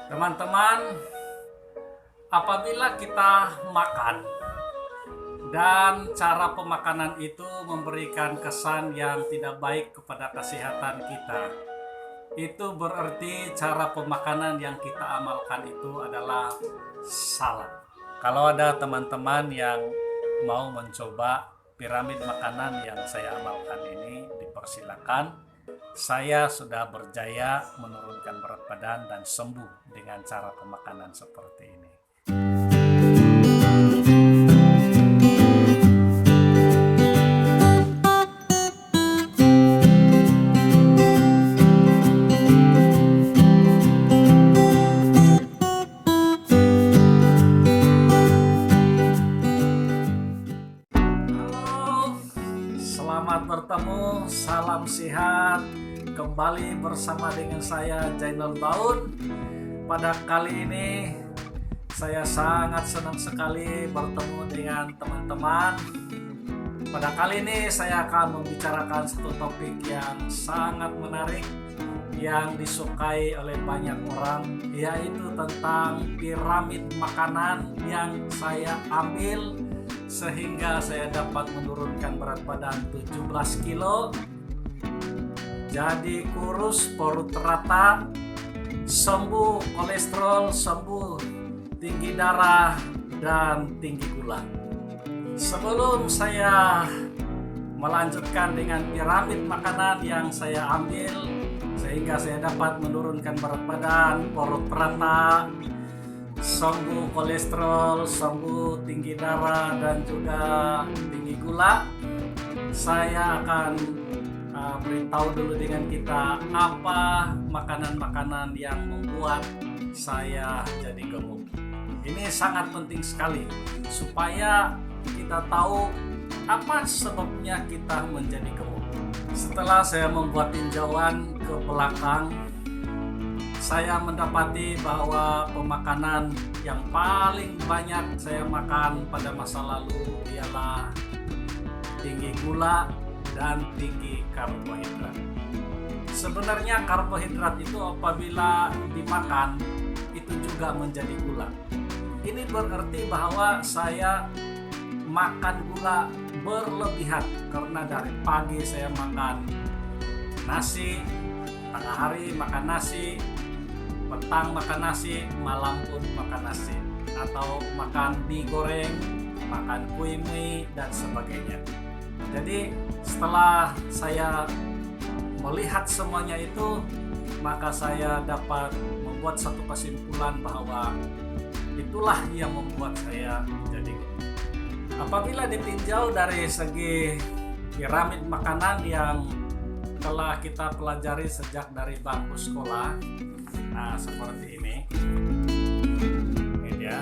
Teman-teman, apabila kita makan dan cara pemakanan itu memberikan kesan yang tidak baik kepada kesehatan kita, itu berarti cara pemakanan yang kita amalkan itu adalah salah. Kalau ada teman-teman yang mau mencoba piramid makanan yang saya amalkan ini, dipersilakan. Saya sudah berjaya menurunkan berat badan dan sembuh dengan cara pemakanan seperti ini. Halo, selamat bertemu, salam sehat. Kembali bersama dengan saya Jainal Baun. Pada kali ini saya sangat senang sekali bertemu dengan teman-teman. Pada kali ini saya akan membicarakan satu topik yang sangat menarik yang disukai oleh banyak orang, yaitu tentang piramid makanan yang saya ambil sehingga saya dapat menurunkan berat badan 17 kilo, jadi kurus, perut rata, sembuh kolesterol, sembuh tinggi darah dan tinggi gula. Sebelum saya melanjutkan dengan piramid makanan yang saya ambil sehingga saya dapat menurunkan berat badan, perut rata, sembuh kolesterol, sembuh tinggi darah dan juga tinggi gula, saya akan beritahu dulu dengan kita apa makanan-makanan yang membuat saya jadi gemuk. Ini sangat penting sekali supaya kita tahu apa sebabnya kita menjadi gemuk. Setelah saya membuat tinjauan ke belakang, saya mendapati bahwa pemakanan yang paling banyak saya makan pada masa lalu ialah tinggi gula dan tinggi karbohidrat. Sebenarnya karbohidrat itu apabila dimakan itu juga menjadi gula. Ini berarti bahwa saya makan gula berlebihan karena dari pagi saya makan nasi, tengah hari makan nasi, petang makan nasi, malam pun makan nasi, atau makan mie goreng, makan kue mie dan sebagainya. Jadi setelah saya melihat semuanya itu, maka saya dapat membuat satu kesimpulan bahwa itulah yang membuat saya menjadi gemuk. Apabila ditinjau dari segi piramid makanan yang telah kita pelajari sejak dari bangku sekolah, nah seperti ini dia.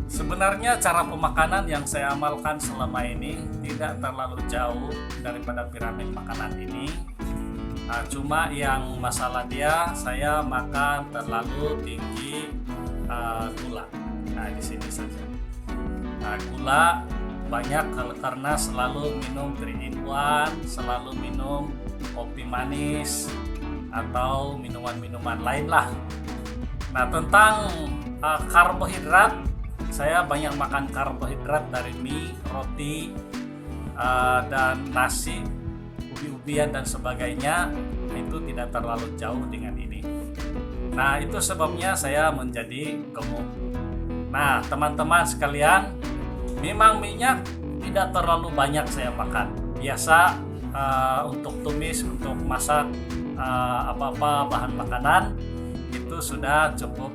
Sebenarnya cara pemakanan yang saya amalkan selama ini tidak terlalu jauh daripada piramid makanan ini. Cuma yang masalah dia saya makan terlalu tinggi gula. Nah di sini saja. Gula banyak karena selalu minum 3-in-1, selalu minum kopi manis atau minuman-minuman lain lah. Nah tentang karbohidrat, saya banyak makan karbohidrat dari mie, roti, dan nasi, ubi-ubian dan sebagainya. Itu tidak terlalu jauh dengan ini. Nah itu sebabnya saya menjadi gemuk. Nah teman-teman sekalian, memang minyak tidak terlalu banyak saya makan. Biasa untuk tumis, untuk masak apa-apa bahan makanan itu sudah cukup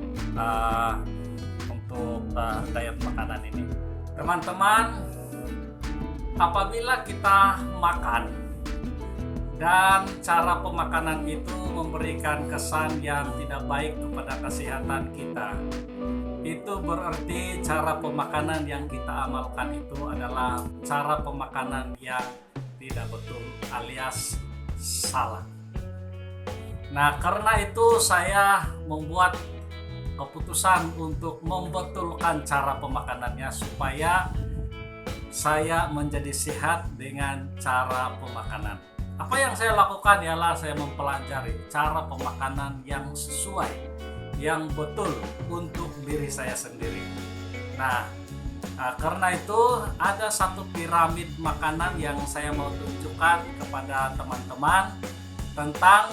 untuk diet makanan ini. Teman-teman, apabila kita makan dan cara pemakanan itu memberikan kesan yang tidak baik kepada kesehatan kita, itu berarti cara pemakanan yang kita amalkan itu adalah cara pemakanan yang tidak betul alias salah. Nah karena itu saya membuat keputusan untuk membetulkan cara pemakanannya supaya saya menjadi sehat dengan cara pemakanan. Apa yang saya lakukan ialah saya mempelajari cara pemakanan yang sesuai, yang betul untuk diri saya sendiri. Nah, karena itu ada satu piramid makanan yang saya mau tunjukkan kepada teman-teman tentang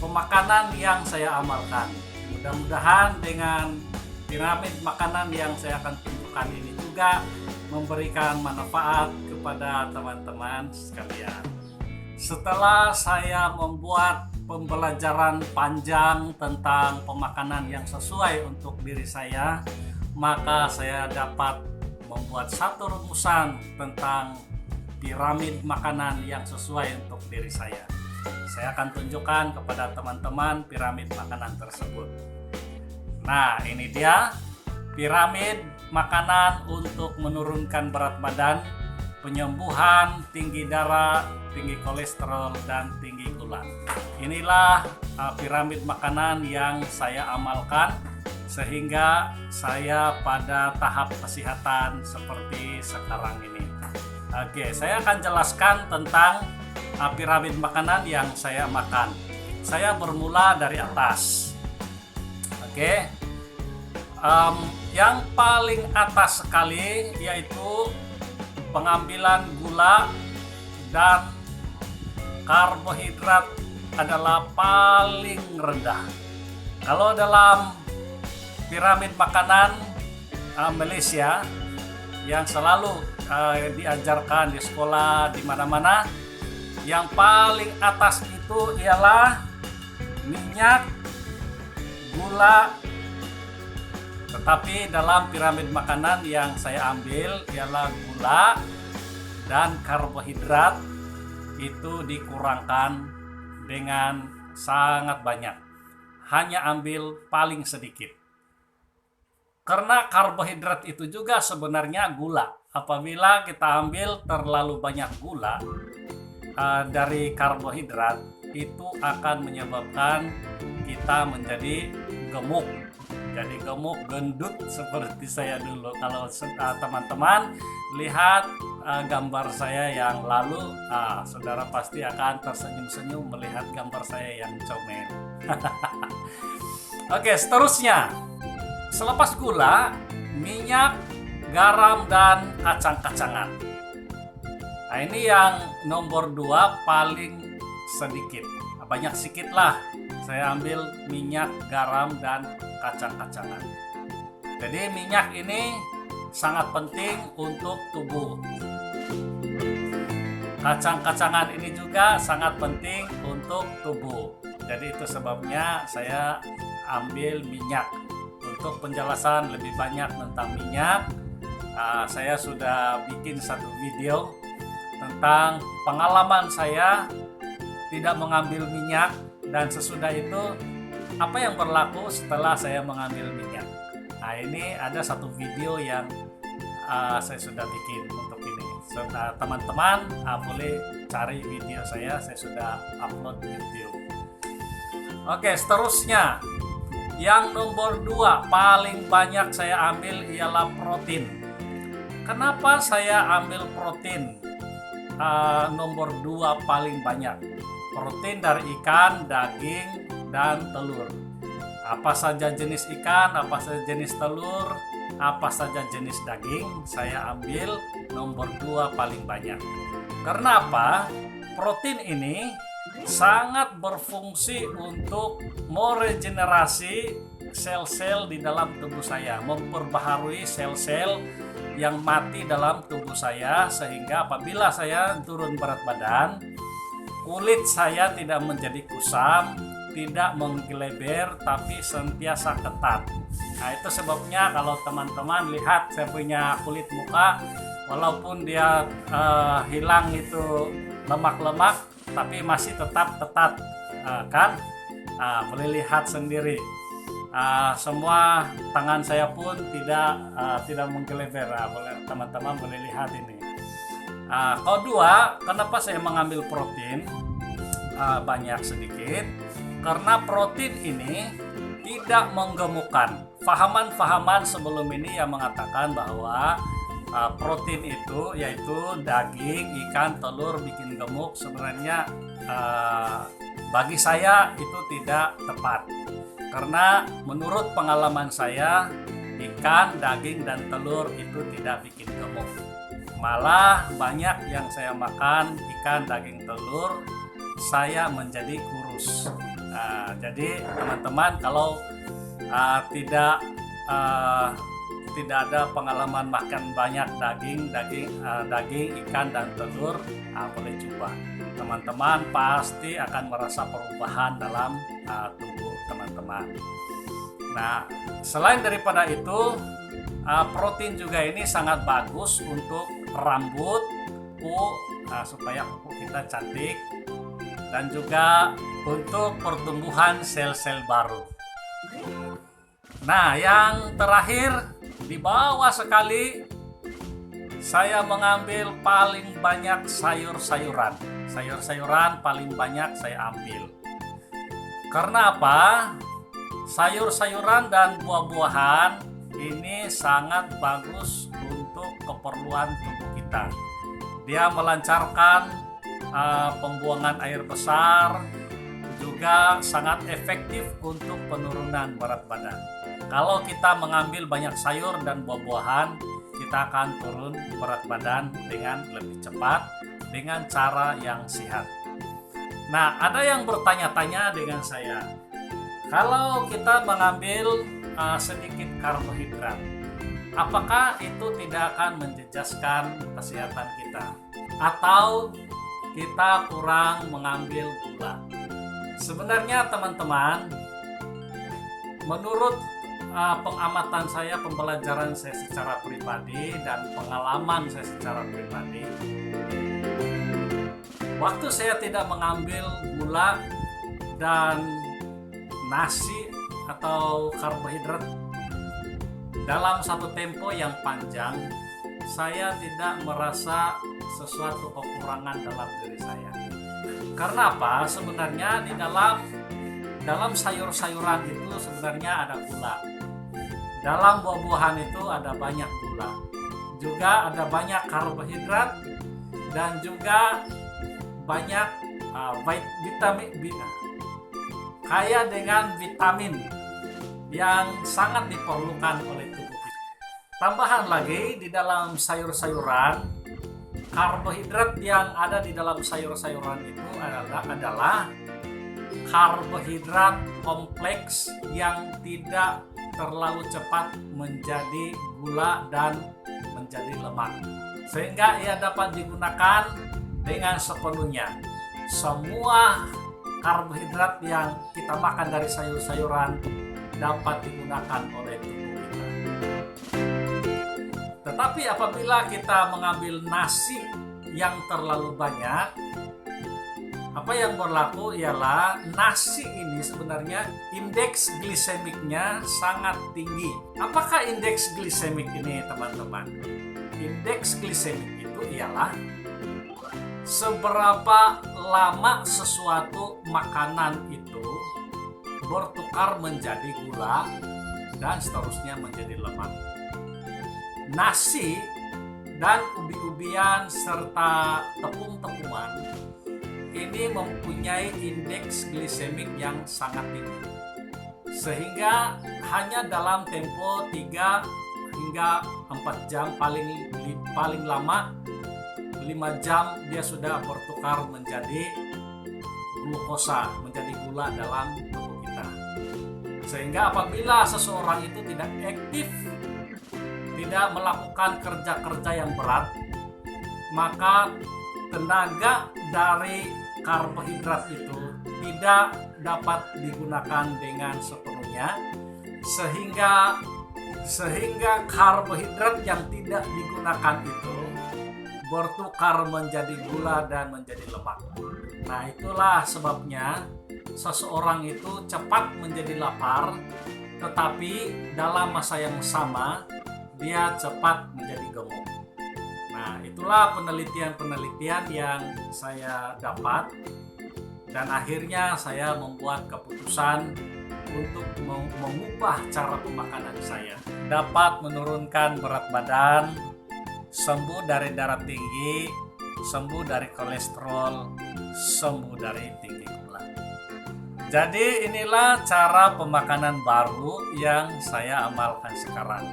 pemakanan yang saya amalkan. Mudah-mudahan dengan piramid makanan yang saya akan tunjukkan ini juga memberikan manfaat kepada teman-teman sekalian. Setelah saya membuat pembelajaran panjang tentang pemakanan yang sesuai untuk diri saya, maka saya dapat membuat satu rumusan tentang piramid makanan yang sesuai untuk diri saya. Saya akan tunjukkan kepada teman-teman piramid makanan tersebut. Nah, ini dia piramid makanan untuk menurunkan berat badan, penyembuhan, tinggi darah, tinggi kolesterol, dan tinggi gula. Inilah piramid makanan yang saya amalkan sehingga saya pada tahap kesehatan seperti sekarang ini. Oke, saya akan jelaskan tentang piramid makanan yang saya makan. Saya bermula dari atas. Oke, yang paling atas sekali yaitu pengambilan gula dan karbohidrat adalah paling rendah. Kalau dalam piramid makanan Malaysia yang selalu diajarkan di sekolah di mana-mana, yang paling atas itu ialah minyak, gula. Tetapi dalam piramid makanan yang saya ambil ialah gula dan karbohidrat itu dikurangkan dengan sangat banyak. Hanya ambil paling sedikit. Karena karbohidrat itu juga sebenarnya gula. Apabila kita ambil terlalu banyak gula dari karbohidrat, itu akan menyebabkan kita menjadi gemuk. Jadi gemuk, gendut seperti saya dulu. Kalau teman-teman lihat gambar saya yang lalu, saudara pasti akan tersenyum-senyum melihat gambar saya yang comel. Oke, seterusnya. Selepas gula, minyak, garam, dan kacang-kacangan. Nah, ini yang nomor 2 paling sedikit. Banyak sedikit lah. Saya ambil minyak, garam, dan kacang-kacangan. Jadi minyak ini sangat penting untuk tubuh. Kacang-kacangan ini juga sangat penting untuk tubuh. Jadi itu sebabnya saya ambil minyak. Untuk penjelasan lebih banyak tentang minyak, saya sudah bikin satu video tentang pengalaman saya tidak mengambil minyak dan sesudah itu apa yang berlaku setelah saya mengambil minyak. Nah, ini ada satu video yang saya sudah bikin untuk ini. Teman-teman boleh cari video saya sudah upload di YouTube. Oke, seterusnya yang nomor 2 paling banyak saya ambil ialah protein. Kenapa saya ambil protein nomor 2 paling banyak? Protein dari ikan, daging, dan telur. Apa saja jenis ikan, apa saja jenis telur, apa saja jenis daging, saya ambil nomor 2 paling banyak. Karena apa? Protein ini sangat berfungsi untuk meregenerasi sel-sel di dalam tubuh saya, memperbaharui sel-sel yang mati dalam tubuh saya, sehingga apabila saya turun berat badan, kulit saya tidak menjadi kusam, tidak menggeleber, tapi sentiasa ketat. Nah, itu sebabnya kalau teman-teman lihat saya punya kulit muka, walaupun dia hilang itu lemak-lemak, tapi masih tetap ketat, kan? Boleh lihat sendiri. Semua tangan saya pun tidak menggeleber. Teman-teman boleh lihat ini. Kedua, kenapa saya mengambil protein banyak sedikit? Karena protein ini tidak menggemukkan. Fahaman-fahaman sebelum ini yang mengatakan bahwa protein itu yaitu daging, ikan, telur bikin gemuk, sebenarnya bagi saya itu tidak tepat. Karena menurut pengalaman saya, ikan, daging, dan telur itu tidak bikin gemuk. Malah banyak yang saya makan ikan, daging, telur, saya menjadi kurus. Jadi teman-teman kalau tidak ada pengalaman makan banyak daging, ikan, dan telur, boleh coba. Teman-teman pasti akan merasa perubahan dalam tubuh teman-teman. Nah, selain daripada itu, protein juga ini sangat bagus untuk rambut, kuku, supaya kuku kita cantik, dan juga untuk pertumbuhan sel-sel baru. Nah, yang terakhir, di bawah sekali saya mengambil paling banyak sayur-sayuran. Sayur-sayuran paling banyak saya ambil. Karena apa? Sayur-sayuran dan buah-buahan ini sangat bagus untuk keperluan tubuh kita. Dia melancarkan pembuangan air besar, juga sangat efektif untuk penurunan berat badan. Kalau kita mengambil banyak sayur dan buah-buahan, kita akan turun berat badan dengan lebih cepat dengan cara yang sehat. Nah, ada yang bertanya-tanya dengan saya, kalau kita mengambil sedikit karbohidrat, apakah itu tidak akan menjejaskan kesehatan kita? Atau kita kurang mengambil gula? Sebenarnya teman-teman, menurut pengamatan saya, pembelajaran saya secara pribadi, dan pengalaman saya secara pribadi, waktu saya tidak mengambil gula dan nasi atau karbohidrat dalam satu tempo yang panjang, saya tidak merasa sesuatu kekurangan dalam diri saya. Karena apa? Sebenarnya di dalam sayur-sayuran itu sebenarnya ada gula. Dalam buah-buahan itu ada banyak gula. Juga ada banyak karbohidrat dan juga banyak vitamin B, kaya dengan vitamin yang sangat diperlukan oleh tubuh kita. Tambahan lagi, di dalam sayur-sayuran, karbohidrat yang ada di dalam sayur-sayuran itu adalah karbohidrat kompleks yang tidak terlalu cepat menjadi gula dan menjadi lemak, sehingga ia dapat digunakan dengan sepenuhnya. Semua karbohidrat yang kita makan dari sayur-sayuran dapat digunakan oleh tubuh kita. Tetapi apabila kita mengambil nasi yang terlalu banyak, apa yang berlaku ialah nasi ini sebenarnya indeks glisemiknya sangat tinggi. Apakah indeks glisemik ini, teman-teman? Indeks glisemik itu ialah seberapa lama sesuatu makanan itu bertukar menjadi gula dan seterusnya menjadi lemak. Nasi dan ubi-ubian serta tepung-tepungan ini mempunyai indeks glisemik yang sangat tinggi, sehingga hanya dalam tempo 3 hingga 4 jam, paling lama 5 jam dia sudah bertukar menjadi glukosa, menjadi gula dalam tubuh kita. Sehingga apabila seseorang itu tidak aktif, tidak melakukan kerja-kerja yang berat, maka tenaga dari karbohidrat itu tidak dapat digunakan dengan sepenuhnya, sehingga karbohidrat yang tidak digunakan itu bertukar menjadi gula dan menjadi lemak. Nah, itulah sebabnya seseorang itu cepat menjadi lapar, tetapi dalam masa yang sama dia cepat menjadi gemuk. Nah, itulah penelitian-penelitian yang saya dapat, dan akhirnya saya membuat keputusan untuk mengubah cara pemakanan saya. Dapat menurunkan berat badan, sembuh dari darah tinggi, sembuh dari kolesterol, sembuh dari tinggi gula. Jadi inilah cara pemakanan baru yang saya amalkan sekarang.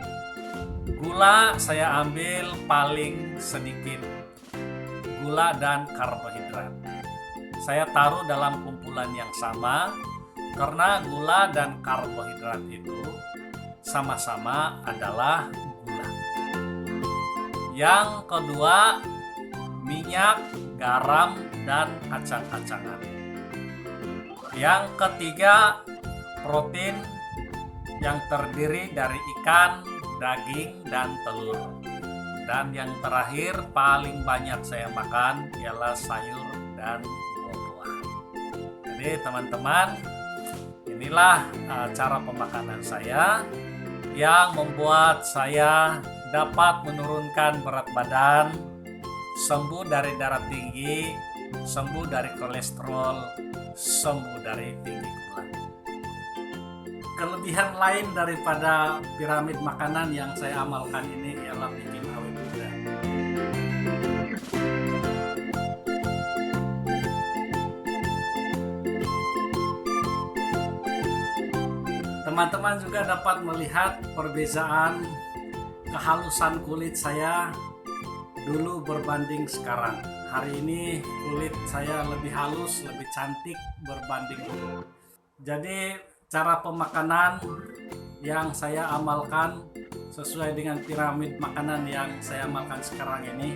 Gula saya ambil paling sedikit, gula dan karbohidrat. Saya taruh dalam kumpulan yang sama karena gula dan karbohidrat itu sama-sama adalah gula. Yang kedua, minyak, garam, dan kacang-kacangan. Yang ketiga, protein yang terdiri dari ikan, daging, dan telur. Dan yang terakhir paling banyak saya makan ialah sayur dan buah-buahan. Jadi teman-teman, inilah cara pemakanan saya yang membuat saya dapat menurunkan berat badan, sembuh dari darah tinggi, sembuh dari kolesterol, sembuh dari tinggi gula. Kelebihan lain daripada piramid makanan yang saya amalkan ini ialah bikin awet muda. Teman-teman juga dapat melihat perbedaan kehalusan kulit saya dulu berbanding sekarang. Hari ini kulit saya lebih halus, lebih cantik berbanding dulu. Jadi cara pemakanan yang saya amalkan sesuai dengan piramid makanan yang saya amalkan sekarang ini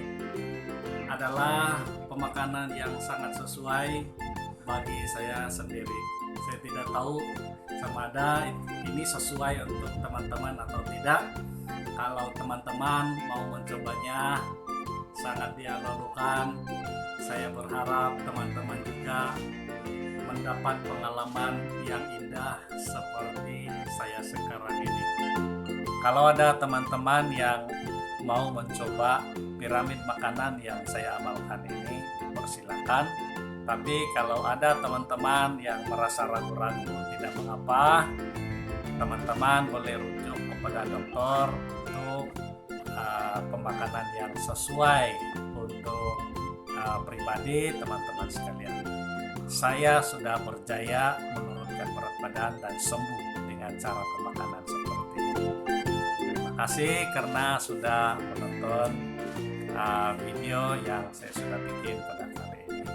adalah pemakanan yang sangat sesuai bagi saya sendiri. Saya tidak tahu sama ada ini sesuai untuk teman-teman atau tidak. Kalau teman-teman mau mencobanya, sangat dialulukan. Saya berharap teman-teman juga mendapat pengalaman yang indah seperti saya sekarang ini. Kalau ada teman-teman yang mau mencoba piramid makanan yang saya amalkan ini, persilakan. Tapi kalau ada teman-teman yang merasa ragu-ragu, tidak mengapa. Teman-teman boleh rujuk kepada dokter untuk pemakanan yang sesuai untuk pribadi teman-teman sekalian. Saya sudah berjaya menurunkan berat badan dan sembuh dengan cara pemakanan seperti ini. Terima kasih karena sudah menonton video yang saya sudah bikin pada kali ini.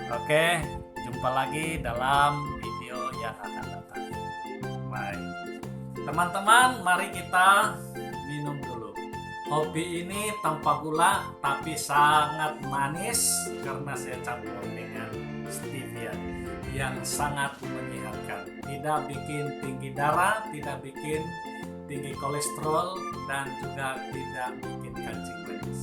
Oke, jumpa lagi dalam video yang akan datang. Baik. Teman-teman, mari kita minum dulu. Kopi ini tanpa gula tapi sangat manis karena saya campur dengan stevia yang sangat menyehatkan. Tidak bikin tinggi darah, tidak bikin tinggi kolesterol, dan juga tidak bikin kencing manis.